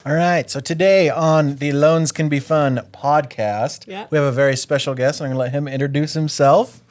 All right, so today on the Loans Can Be Fun podcast, we have a very special guest. I'm going to let him introduce himself.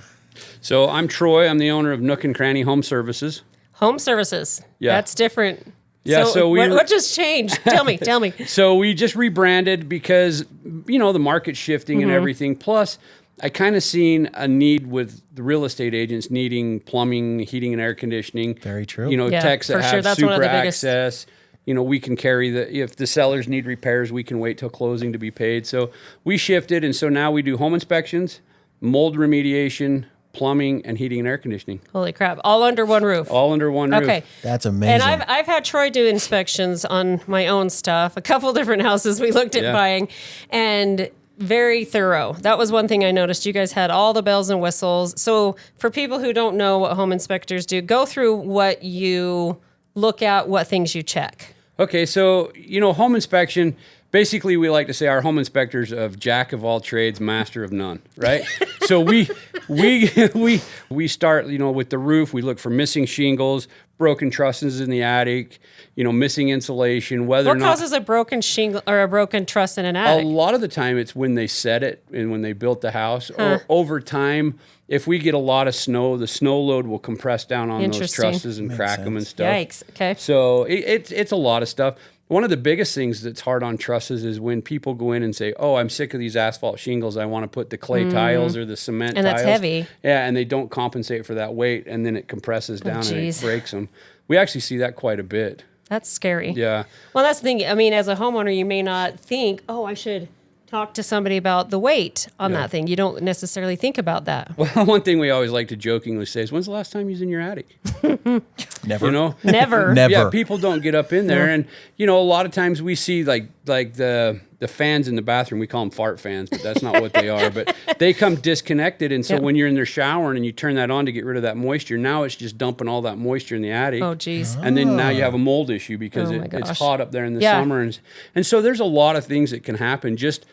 So I'm Troy. I'm the owner of Nook and Kranny Home Services. Home services. Yeah. That's different. Yeah, so what just changed? Tell me. So we just rebranded because, the market's shifting and everything. Plus, I kind of seen a need with the real estate agents needing plumbing, heating, and air conditioning. Very true. Techs that have That's one of super the biggest. access. We can carry if the sellers need repairs, we can wait till closing to be paid. So we shifted, and so now we do home inspections, mold remediation, plumbing, and heating and air conditioning. Holy crap. All under one roof. All under one roof. Okay. That's amazing. And I've had Troy do inspections on my own stuff, a couple different houses we looked at buying, and very thorough. That was one thing I noticed. You guys had all the bells and whistles. So for people who don't know what home inspectors do, go through what you look at, what things you check. Okay, so, home inspection, basically we like to say our home inspectors of jack of all trades, master of none, right? So we start, with the roof. We look for missing shingles, broken trusses in the attic, missing insulation, whether or What not... causes a broken shingle or a broken truss in an attic? A lot of the time it's when they set it and when they built the house, or over time, if we get a lot of snow, the snow load will compress down on those trusses and crack them and stuff. Yikes. Okay. So it's a lot of stuff. One of the biggest things that's hard on trusses is when people go in and say, "Oh, I'm sick of these asphalt shingles. I want to put the clay tiles or the cement tiles." And that's heavy. Yeah, and they don't compensate for that weight, and then it compresses down and it breaks them. We actually see that quite a bit. That's scary. Yeah. Well, that's the thing. I mean, as a homeowner, you may not think, "Oh, I should talk to somebody about the weight on that thing." You don't necessarily think about that. Well, one thing we always like to jokingly say is, "When's the last time you was in your attic?" Never. Never. Never. Yeah, people don't get up in there, and a lot of times we see like the fans in the bathroom. We call them fart fans, but that's not what they are. But they come disconnected, and so when you're in there showering and you turn that on to get rid of that moisture, now it's just dumping all that moisture in the attic. Oh, geez. And then now you have a mold issue because it's hot up there in the summer, and so there's a lot of things that can happen just.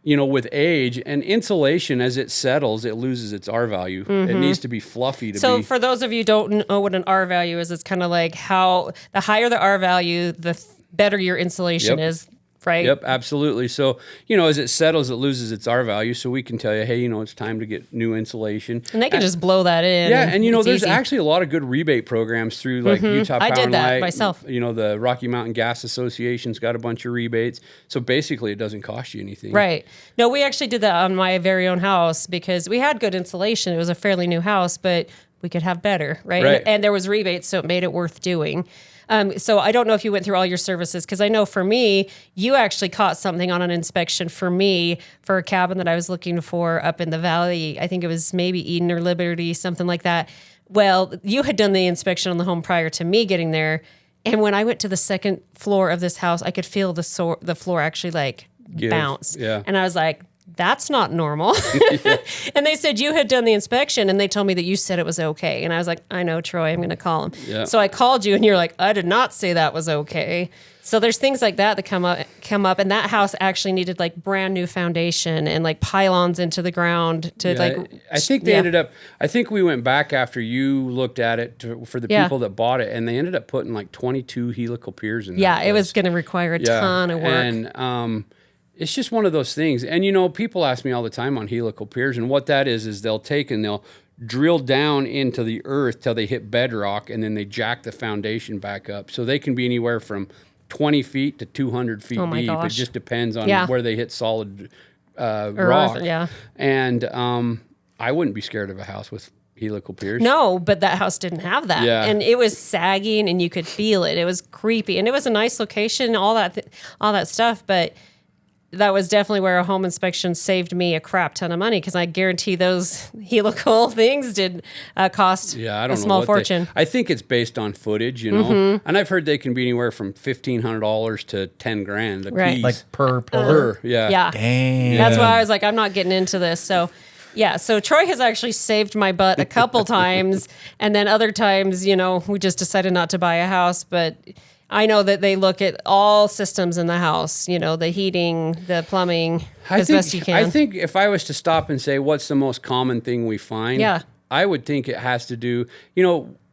With age and insulation, as it settles, it loses its R value. It needs to be fluffy to be. So for those of you who don't know what an R value is, it's kind of like how the higher the R value, the better your insulation is, right? Yep, absolutely. So, as it settles, it loses its R value. So we can tell you, hey, it's time to get new insulation. And they can just blow that in. Yeah, and there's easy. actually a lot of good rebate programs through like Utah Power I did and that Light. myself. The Rocky Mountain Gas Association's got a bunch of rebates. So basically, it doesn't cost you anything. Right. No, we actually did that on my very own house because we had good insulation. It was a fairly new house, but we could have better, right? And there was rebates, so it made it worth doing. So I don't know if you went through all your services because I know for me, you actually caught something on an inspection for me for a cabin that I was looking for up in the valley. I think it was maybe Eden or Liberty, something like that. Well, you had done the inspection on the home prior to me getting there. And when I went to the second floor of this house, I could feel the floor actually bounce. Yeah. And I was like, that's not normal. And they said you had done the inspection and they told me that you said it was okay. And I was like, I know, Troy, I'm going to call him. Yeah. So I called you and you're like, I did not say that was okay. So there's things like that come up. And that house actually needed like brand new foundation and like pylons into the ground to I think they ended up, I think we went back after you looked at it for the people that bought it, and they ended up putting like 22 helical piers in there. Yeah, it was going to require a ton of work. And it's just one of those things. And, people ask me all the time on helical piers, and what that is they'll take and they'll drill down into the earth till they hit bedrock, and then they jack the foundation back up. So they can be anywhere from 20 feet to 200 feet deep. Gosh. It just depends on where they hit solid rock. Earth, yeah. And I wouldn't be scared of a house with helical piers. No, but that house didn't have that. Yeah. And it was sagging and you could feel it. It was creepy. And it was a nice location, all that stuff, but that was definitely where a home inspection saved me a crap ton of money because I guarantee those helical things did cost a small fortune. I think it's based on footage, and I've heard they can be anywhere from $1,500 to $10,000 a piece. Like per pillar. Yeah. Dang. That's why I was like, I'm not getting into this. So yeah, so Troy has actually saved my butt a couple times, and then other times, we just decided not to buy a house, but I know that they look at all systems in the house, the heating, the plumbing, as best you can. I think if I was to stop and say what's the most common thing we find, Yeah. I would think it has to do,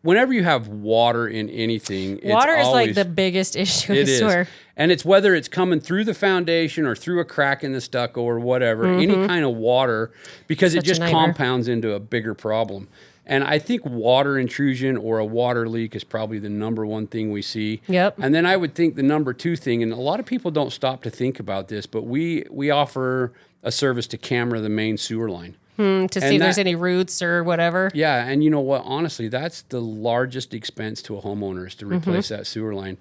whenever you have water in anything, Water it's is always, like the biggest issue, it I swear. And it's whether it's coming through the foundation or through a crack in the stucco or whatever, any kind of water, because it just compounds into a bigger problem. And I think water intrusion or a water leak is probably the number one thing we see. Yep. And then I would think the number two thing, and a lot of people don't stop to think about this, but we offer a service to camera the main sewer line. To see if there's any roots or whatever. Yeah, and you know what? Honestly, that's the largest expense to a homeowner is to replace that sewer line.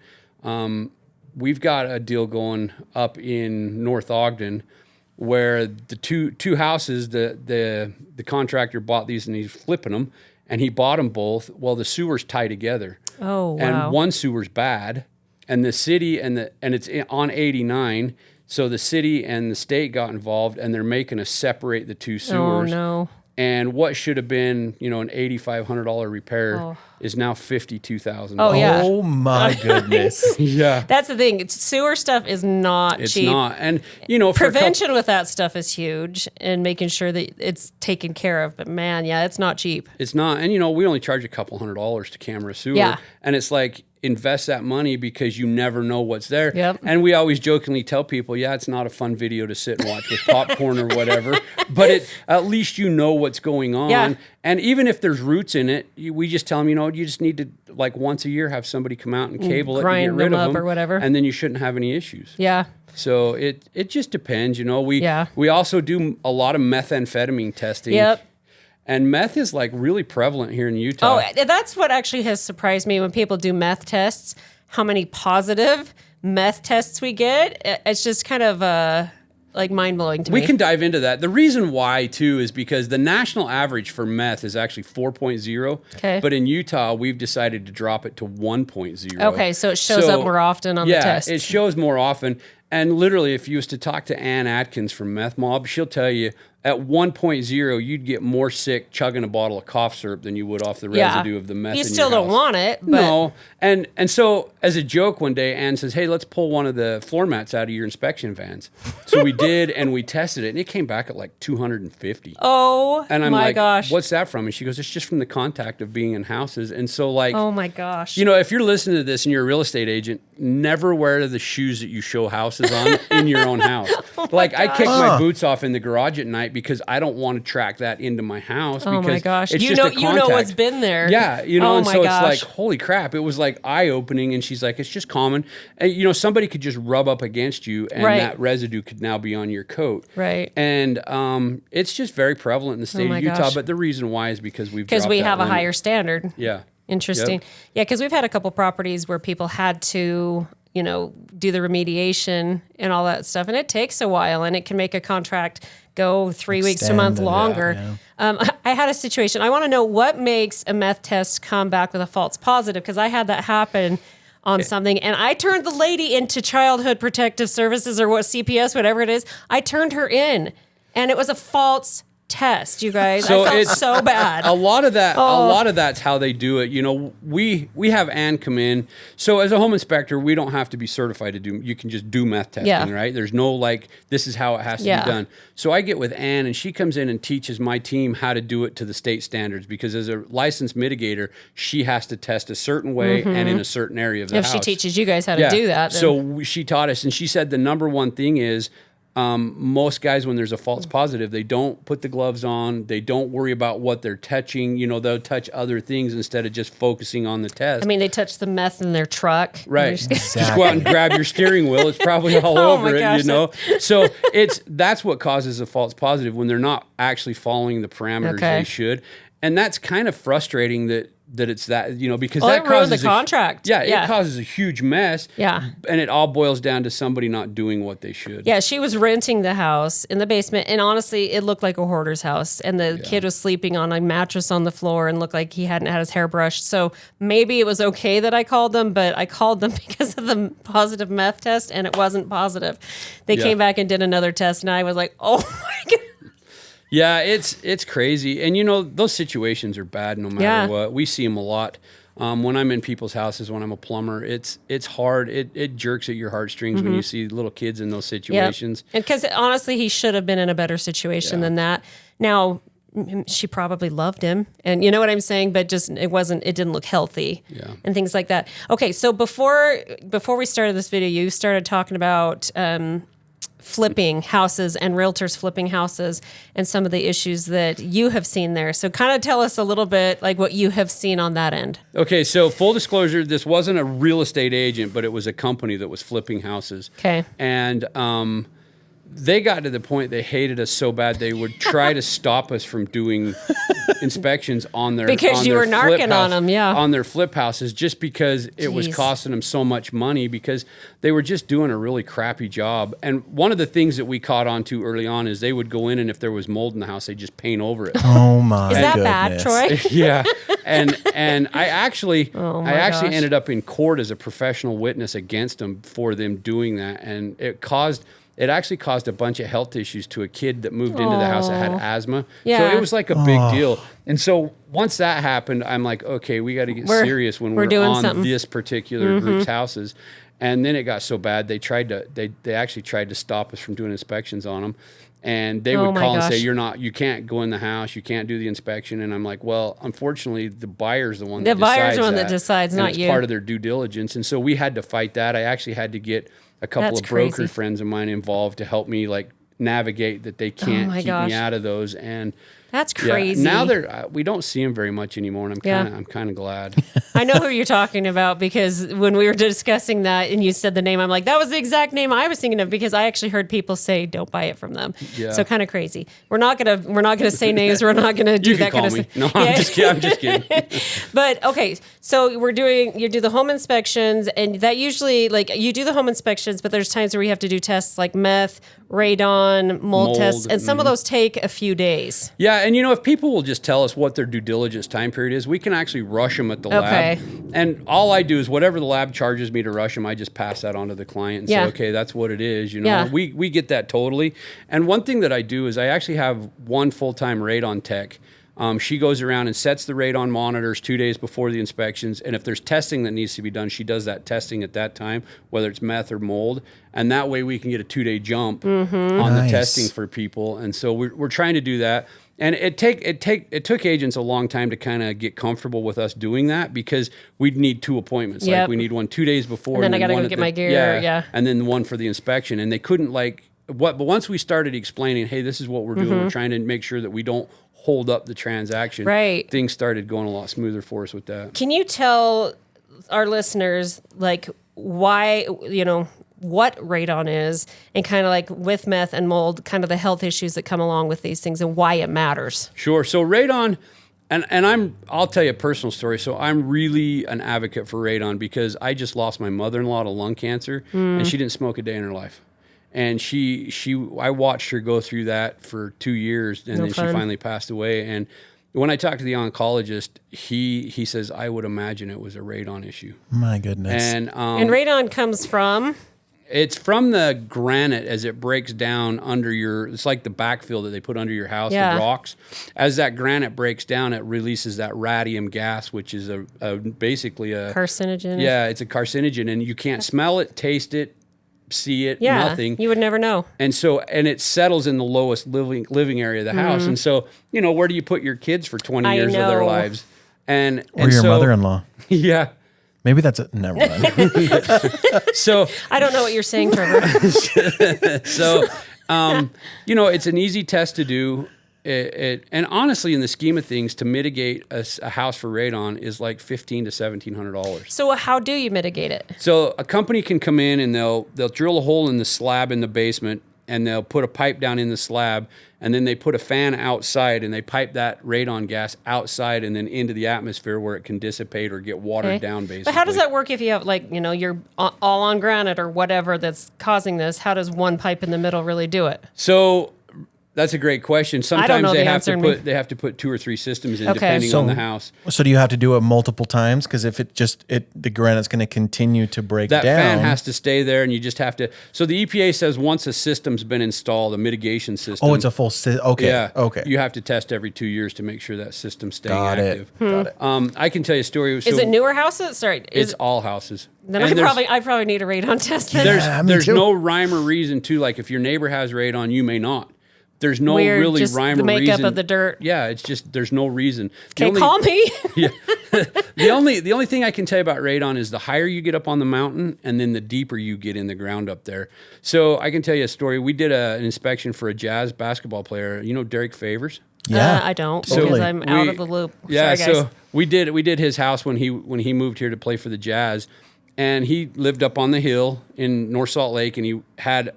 We've got a deal going up in North Ogden where the two houses, the contractor bought these and he's flipping them, and he bought them both. Well, the sewers tie together. Oh, wow. And one sewer's bad, and the city and it's on 89. So the city and the state got involved, and they're making us separate the two sewers. Oh, no. And what should have been, an $8,500 repair is now $52,000. Oh, yeah. Oh, my goodness. Yeah. That's the thing. Sewer stuff is not cheap. It's not. And, prevention with that stuff is huge, and making sure that it's taken care of. But, man, yeah, it's not cheap. It's not. And, we only charge a couple $100 to camera a sewer. Yeah. And it's like, invest that money because you never know what's there. Yep. And we always jokingly tell people, it's not a fun video to sit and watch with popcorn or whatever, but at least you know what's going on. Yeah. And even if there's roots in it, we just tell them, you just need to, like, once a year have somebody come out and cable it and get rid of them or whatever. And then you shouldn't have any issues. Yeah. So it just depends, We also do a lot of methamphetamine testing. Yep. And meth is like really prevalent here in Utah. Oh, that's what actually has surprised me when people do meth tests, how many positive meth tests we get. It's just kind of like mind-blowing to me. We can dive into that. The reason why, too, is because the national average for meth is actually 4.0. Okay. But in Utah, we've decided to drop it to 1.0. Okay, so it shows up more often on the tests. Yeah, it shows more often. And literally, if you was to talk to Ann Atkins from Meth Mob, she'll tell you at 1.0, you'd get more sick chugging a bottle of cough syrup than you would off the residue of the meth in your house. You still don't want it, but... No. And so, as a joke one day, Ann says, hey, let's pull one of the floor mats out of your inspection vans. So we did, and we tested it, and it came back at like 250. Oh, and I'm my like, gosh. What's that from? And she goes, it's just from the contact of being in houses. And so, like... Oh, my gosh. if you're listening to this and you're a real estate agent, never wear the shoes that you show houses on in your own house. I kick my boots off in the garage at night because I don't want to track that into my house. Oh because my gosh. it's You just know what's been there. Yeah. Oh and my so gosh. it's like, holy crap. It was like eye-opening. And she's like, it's just common. And, somebody could just rub up against you and that residue could now be on your coat. Right. And it's just very prevalent in the state of Utah. gosh. But the reason why is because we have a higher standard. Yeah. Interesting. Yep. Yeah, because we've had a couple properties where people had to, do the remediation and all that stuff. And it takes a while, and it can make a contract go 3 weeks to a month longer. I had a situation. I want to know what makes a meth test come back with a false positive, because I had that happen on something, and I turned the lady into Childhood Protective Services or CPS, whatever it is. I turned her in, and it was a false test, you guys. So I felt so bad. A lot of that's how they do it. We have Ann come in. So as a home inspector, we don't have to be certified to do. You can just do meth testing, right? There's no this is how it has to be done. So I get with Ann, and she comes in and teaches my team how to do it to the state standards, because as a licensed mitigator, she has to test a certain way and in a certain area of the house. If she teaches you guys how to do that, then. So she taught us, and she said the number one thing is, most guys, when there's a false positive, they don't put the gloves on. They don't worry about what they're touching. They'll touch other things instead of just focusing on the test. I mean, they touch the meth in their truck. Right. Just go out and grab your steering wheel. It's probably all over it, So that's what causes a false positive, when they're not actually following the parameters they should. And that's kind of frustrating that it's that, because that causes the contract. It causes a huge mess. Yeah. And it all boils down to somebody not doing what they should. Yeah, she was renting the house in the basement, and honestly, it looked like a hoarder's house. And the kid was sleeping on a mattress on the floor and looked like he hadn't had his hair brushed. So maybe it was okay that I called them, but I called them because of the positive meth test, and it wasn't positive. They came back and did another test, and I was like, oh my God. Yeah, it's crazy. And, those situations are bad no matter what. We see them a lot. When I'm in people's houses, when I'm a plumber, it's hard. It jerks at your heartstrings when you see little kids in those situations. And because honestly, he should have been in a better situation than that. Now, she probably loved him, and you know what I'm saying, but just it didn't look healthy, and things like that. Okay, so before we started this video, you started talking about flipping houses and realtors flipping houses and some of the issues that you have seen there. So kind of tell us a little bit like what you have seen on that end. Okay, so full disclosure, this wasn't a real estate agent, but it was a company that was flipping houses. Okay. And they got to the point they hated us so bad they would try to stop us from doing inspections on their because you were narking on them, on their flip houses, just because it was costing them so much money because they were just doing a really crappy job. And one of the things that we caught on to early on is they would go in and if there was mold in the house, they just paint over it. Oh my! Is that goodness. bad, Troy? Yeah, and I actually ended up in court as a professional witness against them for them doing that, and it actually caused a bunch of health issues to a kid that moved into the house that had asthma. Yeah. So it was like a big deal. And so once that happened, I'm like, okay, we got to get serious when we're doing on something. this particular group's houses. And then it got so bad, they actually tried to stop us from doing inspections on them. And they would call and say, you can't go in the house, you can't do the inspection. And I'm like, well, unfortunately, the buyer's the one that decides, not it's you. part of their due diligence. And so we had to fight that. I actually had to get a couple of broker friends of mine involved to help me like navigate that they can't keep me out of those. And that's crazy. Now we don't see them very much anymore, and I'm kind of glad. I know who you're talking about because when we were discussing that and you said the name, I'm like, that was the exact name I was thinking of because I actually heard people say don't buy it from them. Yeah. So kind of crazy. We're not gonna say names. We're not gonna do that kind of stuff. No, I'm just kidding. But okay, so you do the home inspections, and that usually like you do the home inspections, but there's times where you have to do tests like meth, radon, mold tests, and some of those take a few days. Yeah. And if people will just tell us what their due diligence time period is, we can actually rush them at the lab. And all I do is whatever the lab charges me to rush them, I just pass that on to the client and say, okay, that's what it is. We get that totally. And one thing that I do is I actually have one full-time radon tech. She goes around and sets the radon monitors 2 days before the inspections. And if there's testing that needs to be done, she does that testing at that time, whether it's meth or mold. And that way we can get a 2-day jump on the testing for people. And so we're trying to do that. And it took agents a long time to kind of get comfortable with us doing that because we'd need 2 appointments. Yep. Like we need one 2 days before. And then I got to go get my gear. And then one for the inspection. And they couldn't but once we started explaining, hey, this is what we're doing. We're trying to make sure that we don't hold up the transaction. Right. Things started going a lot smoother for us with that. Can you tell our listeners like why, what radon is and kind of like with meth and mold, kind of the health issues that come along with these things and why it matters? Sure. So radon, and I'll tell you a personal story. So I'm really an advocate for radon because I just lost my mother-in-law to lung cancer and she didn't smoke a day in her life. And I watched her go through that for 2 years and then she finally passed away. And when I talked to the oncologist, he says, I would imagine it was a radon issue. My goodness. And radon comes from? It's from the granite as it breaks down under it's like the backfill that they put under your house, the rocks. As that granite breaks down, it releases that radium gas, which is basically a carcinogen. Yeah, it's a carcinogen, and you can't smell it, taste it, see it, nothing. You would never know. And so, it settles in the lowest living area of the house. And so, where do you put your kids for 20 years of their lives? Or your mother-in-law. Yeah. Maybe that's it. Never mind. So I don't know what you're saying, Trevor. So, it's an easy test to do. And honestly, in the scheme of things, to mitigate a house for radon is like $1,500 to $1,700. So how do you mitigate it? So a company can come in and they'll drill a hole in the slab in the basement and they'll put a pipe down in the slab and then they put a fan outside and they pipe that radon gas outside and then into the atmosphere where it can dissipate or get watered down, basically. But how does that work if you have you're all on granite or whatever that's causing this? How does one pipe in the middle really do it? So that's a great question. Sometimes they have to put 2 or 3 systems in depending on the house. So do you have to do it multiple times? Because if the granite's going to continue to break down. That fan has to stay there, and you just have to. So the EPA says once a system's been installed, a mitigation system. Oh, it's a full system. Okay. Yeah. Okay. You have to test every 2 years to make sure that system's staying active. Got it. I can tell you a story. Is it newer houses? Sorry. It's all houses. Then I probably need a radon test. Then. There's no rhyme or reason to, like, if your neighbor has radon, you may not. there's no Weird, really just rhyme the or makeup reason. of the dirt. Yeah, it's just there's no reason. Okay, call me. Yeah. The only thing I can tell you about radon is the higher you get up on the mountain and then the deeper you get in the ground up there. So I can tell you a story. We did an inspection for a Jazz basketball player. You know Derek Favors? Yeah. I don't Totally. because I'm out of the loop. Yeah, Sorry, guys. so we did his house when he moved here to play for the Jazz, and he lived up on the hill in North Salt Lake, and he had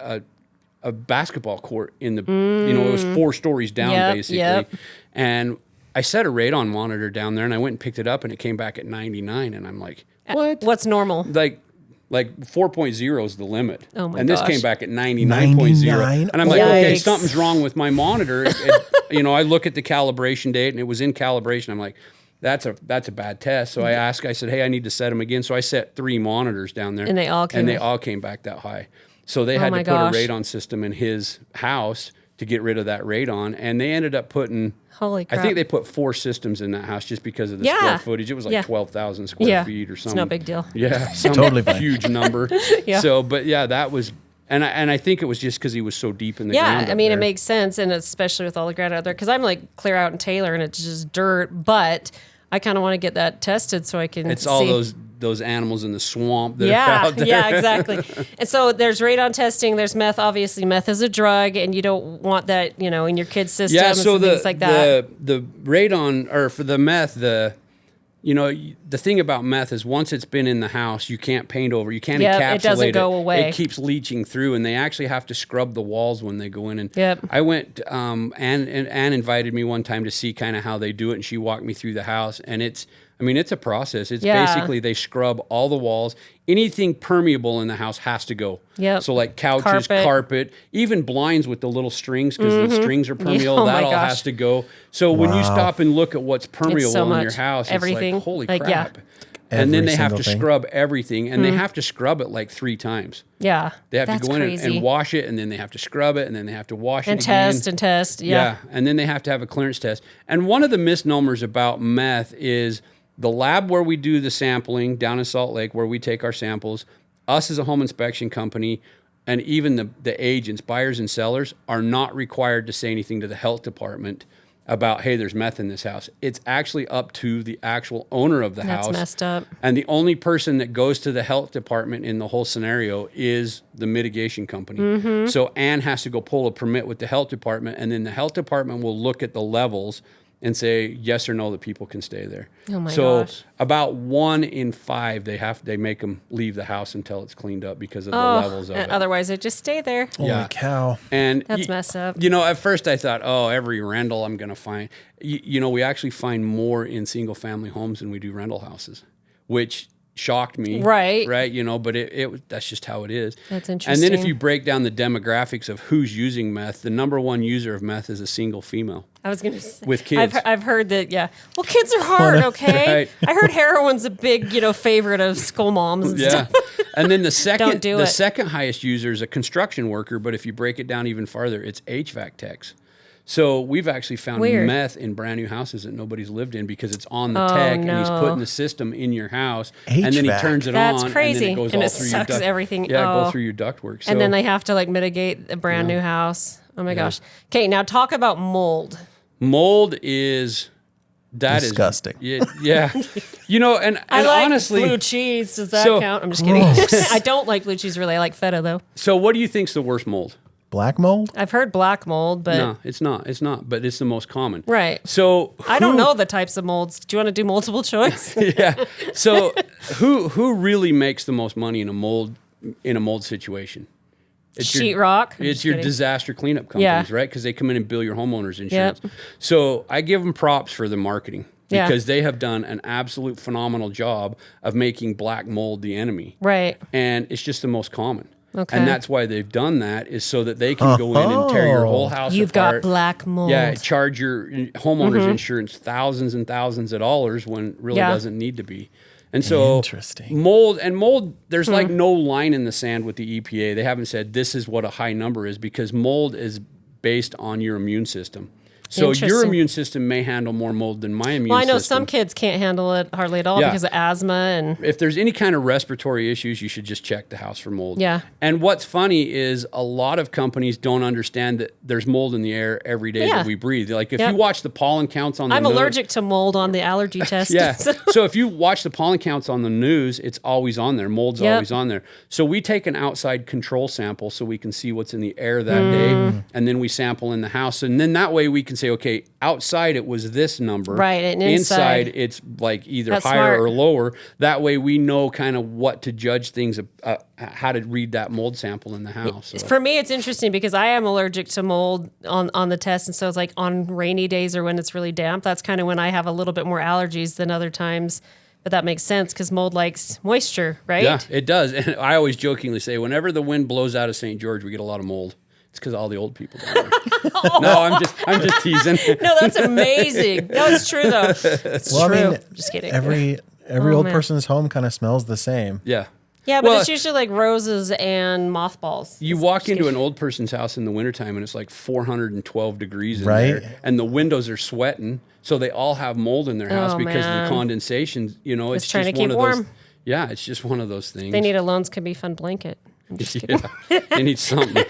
a basketball court in the it was 4 stories down basically, and I set a radon monitor down there, and I went and picked it up, and it came back at 99, and I'm like, what? What's normal? Like 4.0 is the limit. Oh my And this gosh. came back at 99.0. And I'm like, okay, Yikes. something's wrong with my monitor. I look at the calibration date and it was in calibration. I'm like, that's a bad test. So I said, hey, I need to set them again. So I set 3 monitors down there. And they all came back that high. So they had to put a radon system in his house to get rid of that radon. And they ended up putting... Holy crap. I think they put 4 systems in that house just because of the square footage. It was like 12,000 square feet or something. It's no big deal. Yeah, some Totally fine. huge number. Yeah. So, but yeah, that was, and I think it was just because he was so deep in the ground. Yeah, I mean, it makes sense, and especially with all the ground out there, because I'm like clear out in Taylor, and it's just dirt, but I kind of want to get that tested so I can It's see. all those animals in the swamp that are out there. Yeah, exactly. And so there's radon testing, there's meth. Obviously, meth is a drug, and you don't want that, in your kids' systems so and things like that. The radon, or for the meth, the thing about meth is once it's been in the house, you can't paint over, you can't encapsulate it. It doesn't go away. It keeps leaching through, and they actually have to scrub the walls when they go in. And Yep. I went, Ann invited me one time to see kind of how they do it, and she walked me through the house, and it's a process. It's basically they scrub all the walls. Anything permeable in the house has to go. Yep. So like couches, carpet, even blinds with the little strings, because the strings are permeable. Oh that my all gosh. has to go. So when you stop and look at what's permeable so in much. your house, Everything. it's like, holy Like, crap. yeah. And then Every they have to single thing. scrub everything, and they have to scrub it like 3 times. Yeah. They have That's to go in crazy. and wash it, and then they have to scrub it, and then they have to wash And it again. test. Yeah. And then they have to have a clearance test. And one of the misnomers about meth is the lab where we do the sampling down in Salt Lake, where we take our samples, us as a home inspection company, and even the agents, buyers and sellers, are not required to say anything to the health department about, hey, there's meth in this house. It's actually up to the actual owner of the house. That's messed up. And the only person that goes to the health department in the whole scenario is the mitigation company. Mm-hmm. So Ann has to go pull a permit with the health department, and then the health department will look at the levels and say yes or no that people can stay there. Oh my so gosh. about 1 in 5 they make them leave the house until it's cleaned up because of the levels of it. Otherwise, they just stay there. Holy cow. And That's messed up. At first I thought, every rental I'm going to find. We actually find more in single family homes than we do rental houses, which shocked me. Right. But that's just how it is. That's And then if interesting. you break down the demographics of who's using meth, the number 1 user of meth is a single female. I was going to say. With kids. I've heard that, yeah. Well, kids are hard, okay? Right. I heard heroin's a big, favorite of school moms and Yeah. stuff. And then the do it. second highest user is a construction worker, but if you break it down even farther, it's HVAC techs. So we've actually found Weird. meth in brand new houses that nobody's lived in because it's on the tech and he's putting the system in your house and then he HVAC. turns it That's on crazy. and then it goes And all it through sucks your duct. everything. Yeah, Oh. go through your ductwork. So, And then they have to mitigate a brand new house. Oh my gosh. Okay, now talk about mold. mold is Disgusting. Yeah. And I like honestly, blue cheese. Does that So- count? I'm just kidding. I don't like blue cheese really. I like feta though. so what do you think's the worst mold? Black mold? I've heard black mold, but No, it's not. It's not, but it's the most common. right. So I don't who- know the types of molds. Do you want to do multiple choice? Yeah. So who really makes the most money in a mold situation? It's your- Sheetrock. I'm It's just your kidding. disaster cleanup Yeah. companies, right? Because they come in and bill your homeowner's insurance. So I give them props for the marketing Yeah. because they have done an absolute phenomenal job of making black mold the enemy. Right. And it's just the most common. Okay. And that's why they've done that is so that they can go in and tear your whole house You've apart. got black mold. Yeah, charge your homeowner's insurance thousands and thousands of dollars when it really Yeah. doesn't need to be. And so Interesting. mold, there's like Hmm. no line in the sand with the EPA. They haven't said this is what a high number is because mold is based on your immune system. So your immune system may handle more mold than my immune system. Well, I know some kids can't handle it hardly at all because of asthma. And if there's any kind of respiratory issues, you should just check the house for mold. Yeah. And what's funny is a lot of companies don't understand that there's mold in the air every day that we breathe. Like if you watch the pollen counts on the news. I'm allergic to mold on the allergy test. Yeah. So if you watch the pollen counts on the news, it's always on there. Mold's always on there. So we take an outside control sample so we can see what's in the air that day. And then we sample in the house. And then that way we can say, okay, outside it was this number. Right. And inside it's like either higher or lower. That way we know kind of what to judge things, how to read that mold sample in the house. So. For me, it's interesting because I am allergic to mold on the test. And so it's like on rainy days or when it's really damp, that's kind of when I have a little bit more allergies than other times. But that makes sense because mold likes moisture, right? Yeah, it does. And I always jokingly say, whenever the wind blows out of St. George, we get a lot of mold. It's because all the old people down there. No, I'm just teasing. No, that's amazing. No, it's true though. It's true. I mean, just kidding. Every old person's home kind of smells the same. Yeah. Yeah, but it's usually like roses and mothballs. You walk into an old person's house in the wintertime and it's like 412 degrees in there. And the windows are sweating. So they all have mold in their house because of the condensation. You know, it's trying just to keep one of warm. those. Yeah, it's just one of those things. They need a Loans Can Be Fun blanket. I'm just kidding. They need something.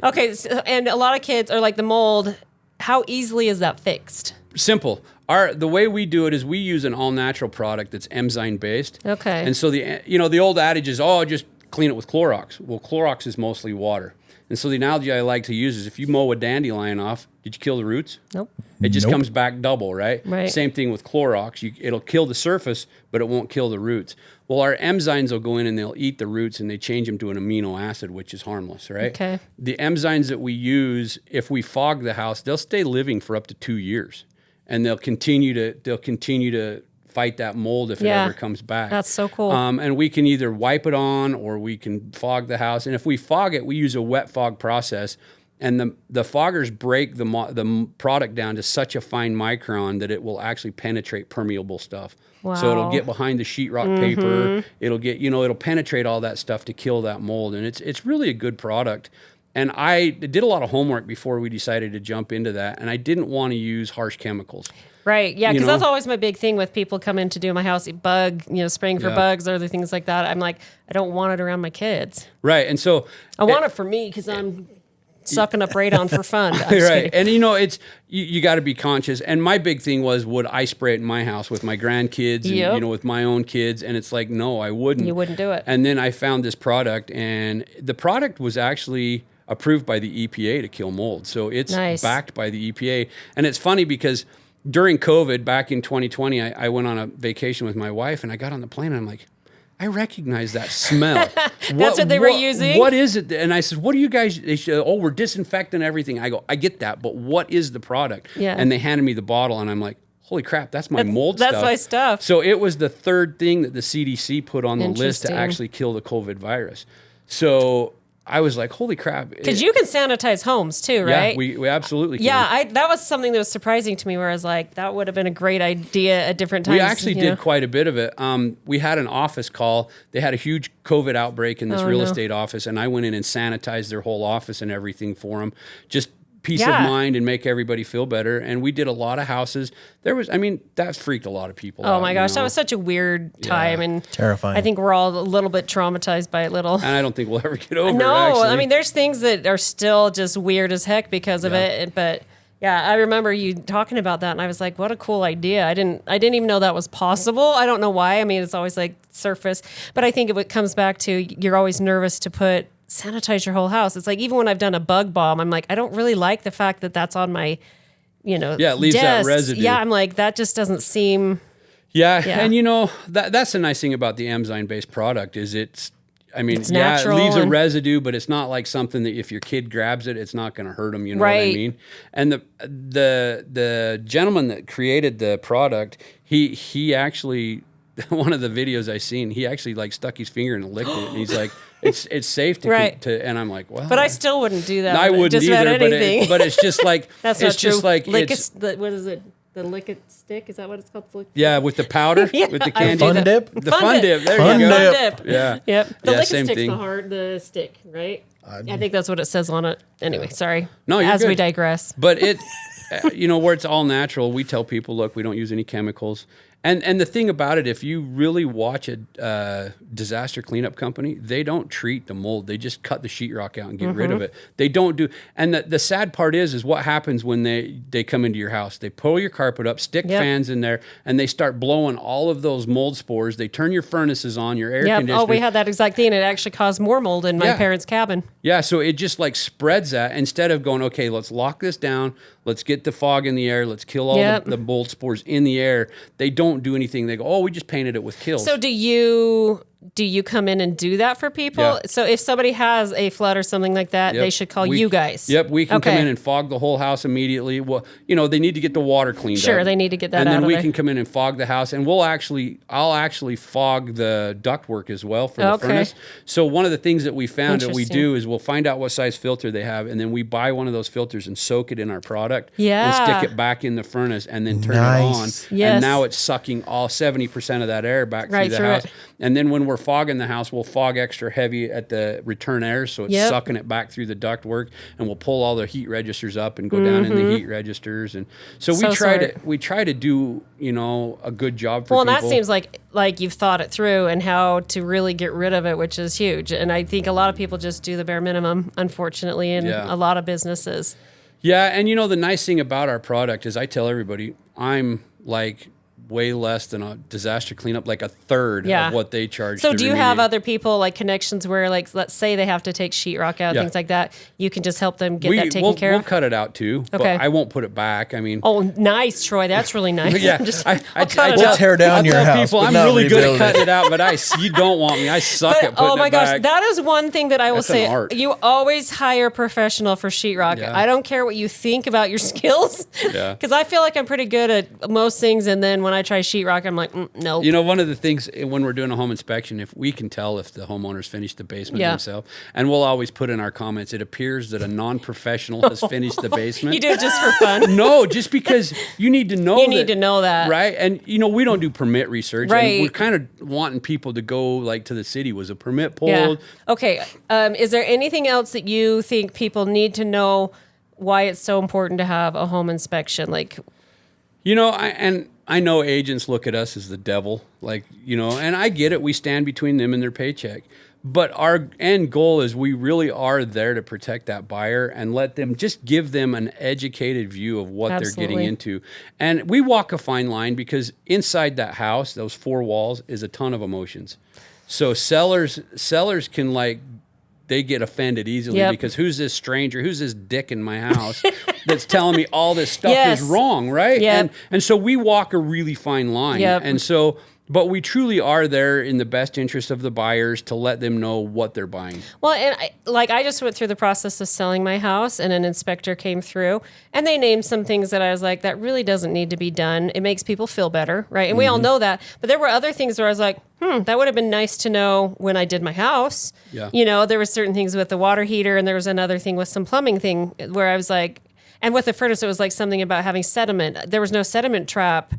Okay, so, and a lot of kids are like the mold. How easily is that fixed? Simple. The way we do it is we use an all-natural product that's enzyme based. Okay. And so the old adage is, just clean it with Clorox. Well, Clorox is mostly water. And so the analogy I like to use is if you mow a dandelion off, did you kill the roots? Nope. It just comes back double, right? Right. Same thing with Clorox. It'll kill the surface, but it won't kill the roots. Well, our enzymes will go in and they'll eat the roots and they change them to an amino acid, which is harmless, right? Okay. The enzymes that we use, if we fog the house, they'll stay living for up to 2 years. And they'll continue to fight that mold if it ever comes back. That's so cool. And we can either wipe it on or we can fog the house. And if we fog it, we use a wet fog process. And the foggers break the product down to such a fine micron that it will actually penetrate permeable stuff. Wow. So it'll get behind the sheetrock paper. It'll get, it'll penetrate all that stuff to kill that mold. And it's really a good product. And I did a lot of homework before we decided to jump into that. And I didn't want to use harsh chemicals. Right. Yeah. Because that's always my big thing with people coming to do my house, spraying for bugs or other things like that. I'm like, I don't want it around my kids. Right. And so I want it for me because I'm sucking up radon for fun. Right. And it's, you got to be conscious. And my big thing was, would I spray it in my house with my grandkids and, with my own kids? And it's like, no, I wouldn't. You wouldn't do it. And then I found this product, and the product was actually approved by the EPA to kill mold. So it's backed by the EPA. And it's funny because during COVID, back in 2020, I went on a vacation with my wife and I got on the plane and I'm like, I recognize that smell. That's what they were using? What is it? And I said, what do you guys, they said, we're disinfecting everything. I go, I get that, but what is the product? Yeah. And they handed me the bottle and I'm like, holy crap, that's my mold stuff. That's my stuff. So it was the third thing that the CDC put on the list to actually kill the COVID virus. So I was like, holy crap. Because you can sanitize homes too, right? Yeah, we absolutely can. Yeah, that was something that was surprising to me where I was like, that would have been a great idea at different times. We actually did quite a bit of it. We had an office call. They had a huge COVID outbreak in this real estate office, and I went in and sanitized their whole office and everything for them. Just peace of mind and make everybody feel better. And we did a lot of houses. That freaked a lot of people out. Oh my gosh, that was such a weird time and terrifying. I think we're all a little bit traumatized by it. And I don't think we'll ever get over it. No, actually. I mean, there's things that are still just weird as heck because of it. But yeah, I remember you talking about that, and I was like, "What a cool idea!" I didn't even know that was possible. I don't know why. I mean, it's always like surface, but I think it comes back to you're always nervous to sanitize your whole house. It's like even when I've done a bug bomb, I'm like, I don't really like the fact that that's on my, it leaves desk. that residue. Yeah, I'm like, that just doesn't seem. Yeah. And that's the nice thing about the enzyme-based product is it's natural, it leaves a residue, but it's not like something that if your kid grabs it, it's not going to hurt them. You know what I mean? And the gentleman that created the product, he actually, one of the videos I seen, he actually like stuck his finger and licked it, and he's like, it's safe to and I'm like, well, but I still wouldn't do that. I wouldn't just either. Anything. But it's just like that's it's not true. Just like what is it? The lick it stick? Is that what it's called? Yeah, with the powder, with the candy. Fun dip? The fun dip. There fun you go. dip. Yeah. Yep. The lick it same stick's thing. the stick, right? I think that's what it says on it. Anyway, sorry. No, you're As good. we digress. But it, where it's all natural, we tell people, look, we don't use any chemicals. And the thing about it, if you really watch a disaster cleanup company, they don't treat the mold. They just cut the sheetrock out and get rid of it. They don't do. And the sad part is what happens when they come into your house. They pull your carpet up, stick fans in there, and they start blowing all of those mold spores. They turn your furnaces on, your air conditioner. Oh, we had that exact thing. It actually caused more mold in my parents' cabin. Yeah, so it just like spreads that instead of going, okay, let's lock this down. Let's get the fog in the air. Let's kill all the mold spores in the air. They don't do anything. They go, oh, we just painted it with kills. So do you come in and do that for people? Yeah. So if somebody has a flood or something like that, they should call you guys. Yep, we can come in and fog the whole house immediately. Well, they need to get the water cleaned up. Sure, they need to get that out of there. And then we can come in and fog the house, and I'll actually fog the ductwork as well for the furnace. So one of the things that we found that we do is we'll find out what size filter they have, and then we buy one of those filters and soak it in our product and stick it back in the furnace and then turn it on. Yes. And now it's sucking all 70% of that air back through the house. And then when we're fogging the house, we'll fog extra heavy at the return air, so it's sucking it back through the ductwork, and we'll pull all the heat registers up and go down in the heat registers. And so we try to do a good job for people. Well, that seems like you've thought it through and how to really get rid of it, which is huge. And I think a lot of people just do the bare minimum, unfortunately, in a lot of businesses. Yeah, and the nice thing about our product is I tell everybody I'm like way less than a disaster cleanup, like a third of what they charge. So do you have other people, like connections where, like, let's say they have to take sheetrock out, things like that, you can just help them get that taken care of? We'll cut it out too, but I won't put it back. I mean, oh, nice, Troy. That's really nice. I'll tear down your house. People, I'm really good at cutting it out, but you don't want me. I suck at putting it back. Oh my gosh, that is one thing that I will say. An art. You always hire a professional for sheetrock. Yeah. I don't care what you think about your skills, because I feel like I'm pretty good at most things, and then when I try sheetrock, I'm like, no. One of the things when we're doing a home inspection, if we can tell if the homeowner's finished the basement themselves, and we'll always put in our comments, it appears that a non-professional has finished the basement. You do it just for fun? No, just because you need to know. You need to know that, right? And we don't do permit research, right? And we're kind of wanting people to go like to the city. Was a permit pulled? Yeah. Okay. Is there anything else that you think people need to know why it's so important to have a home inspection? Like, I know agents look at us as the devil, and I get it. We stand between them and their paycheck. But our end goal is we really are there to protect that buyer and just give them an educated view of what they're getting into. And we walk a fine line because inside that house, those four walls, is a ton of emotions. So sellers can they get offended easily because who's this stranger? Who's this dick in my house that's telling me all this stuff is wrong, right? Yep. And so we walk a really fine line. Yep. And so, but we truly are there in the best interest of the buyers to let them know what they're buying. Well, and I just went through the process of selling my house, and an inspector came through, and they named some things that I was like, that really doesn't need to be done. It makes people feel better, right? And we all know that. But there were other things where I was like, that would have been nice to know when I did my house. Yeah. There were certain things with the water heater, and there was another thing with some plumbing thing where I was like, and with the furnace, it was like something about having sediment. There was no sediment trap.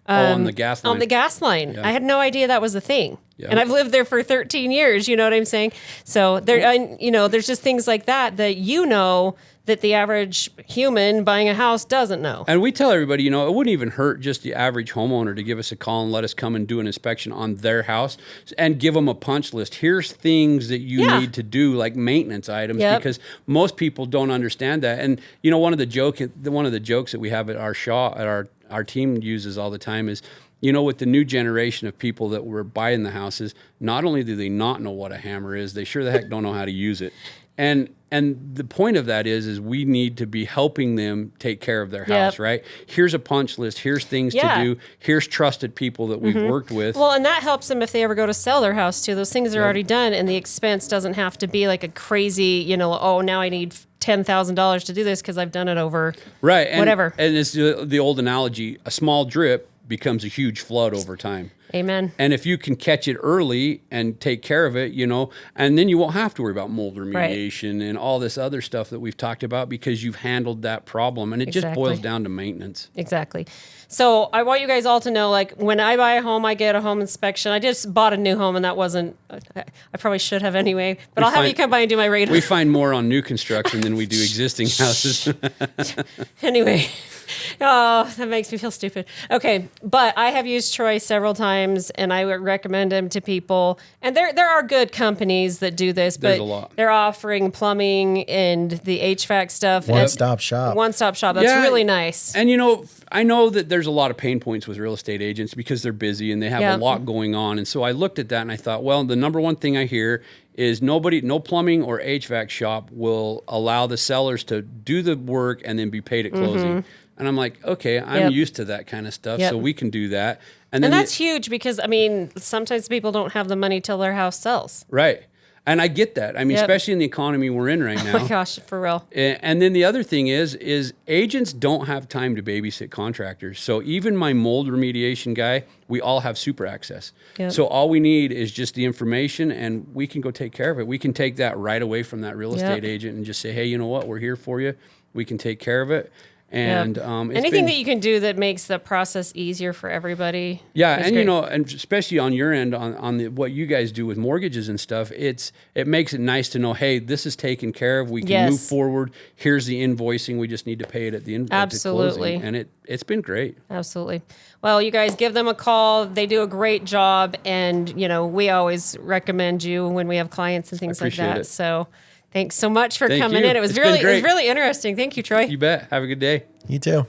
On the gas line. On the gas line. Yeah. I had no idea that was a thing. Yeah. And I've lived there for 13 years, you know what I'm saying? So there's just things like that that the average human buying a house doesn't know. And we tell everybody, it wouldn't even hurt just the average homeowner to give us a call and let us come and do an inspection on their house and give them a punch list. Here's things that you need to do, like maintenance items, because most people don't understand that. And one of the jokes that we have at our shop, at our team uses all the time is, with the new generation of people that were buying the houses, not only do they not know what a hammer is, they sure the heck don't know how to use it. And the point of that is we need to be helping them take care of their house, right? Here's a punch list. Here's things to do. Here's trusted people that we've worked with. Well, and that helps them if they ever go to sell their house too. Those things are already done, and the expense doesn't have to be like a crazy, now I need $10,000 to do this because I've done it over whatever. And it's the old analogy, a small drip becomes a huge flood over time. Amen. And if you can catch it early and take care of it, and then you won't have to worry about mold remediation and all this other stuff that we've talked about because you've handled that problem. And it just boils down to maintenance. Exactly. So I want you guys all to know, like, when I buy a home, I get a home inspection. I just bought a new home, and that wasn't, I probably should have anyway, but I'll have you come by and do my radon. We find more on new construction than we do existing houses. Anyway. Oh, that makes me feel stupid. Okay, but I have used Troy several times, and I would recommend him to people. And there are good companies that do this, There's but a lot. They're offering plumbing and the HVAC stuff. One-stop shop. One-stop shop. That's really nice. And I know that there's a lot of pain points with real estate agents because they're busy and they have a lot going on. And so I looked at that and I thought, well, the number one thing I hear is no plumbing or HVAC shop will allow the sellers to do the work and then be paid at closing. And I'm like, okay, I'm used to that kind of stuff, so we can do that. And that's huge because, sometimes people don't have the money till their house sells. Right. And I get that. Especially in the economy we're in right now. Oh my gosh, for real. And then the other thing is agents don't have time to babysit contractors. So even my mold remediation guy, we all have super access. Yep. So all we need is just the information and we can go take care of it. We can take that right away from that real estate agent and just say, hey, you know what? We're here for you. We can take care of it. And anything that you can do that makes the process easier for everybody. Yeah, and great. And especially on your end, on what you guys do with mortgages and stuff, it makes it nice to know, hey, this is taken care of. We can move forward. Here's the invoicing. We just need to pay it at the end. Absolutely, at the closing. And it's been great. Absolutely. Well, you guys give them a call. They do a great job, and we always recommend you when we have clients and things like that. So. Thanks so much for coming in. It was really interesting. Thank you, Troy. You bet. Have a good day. You too.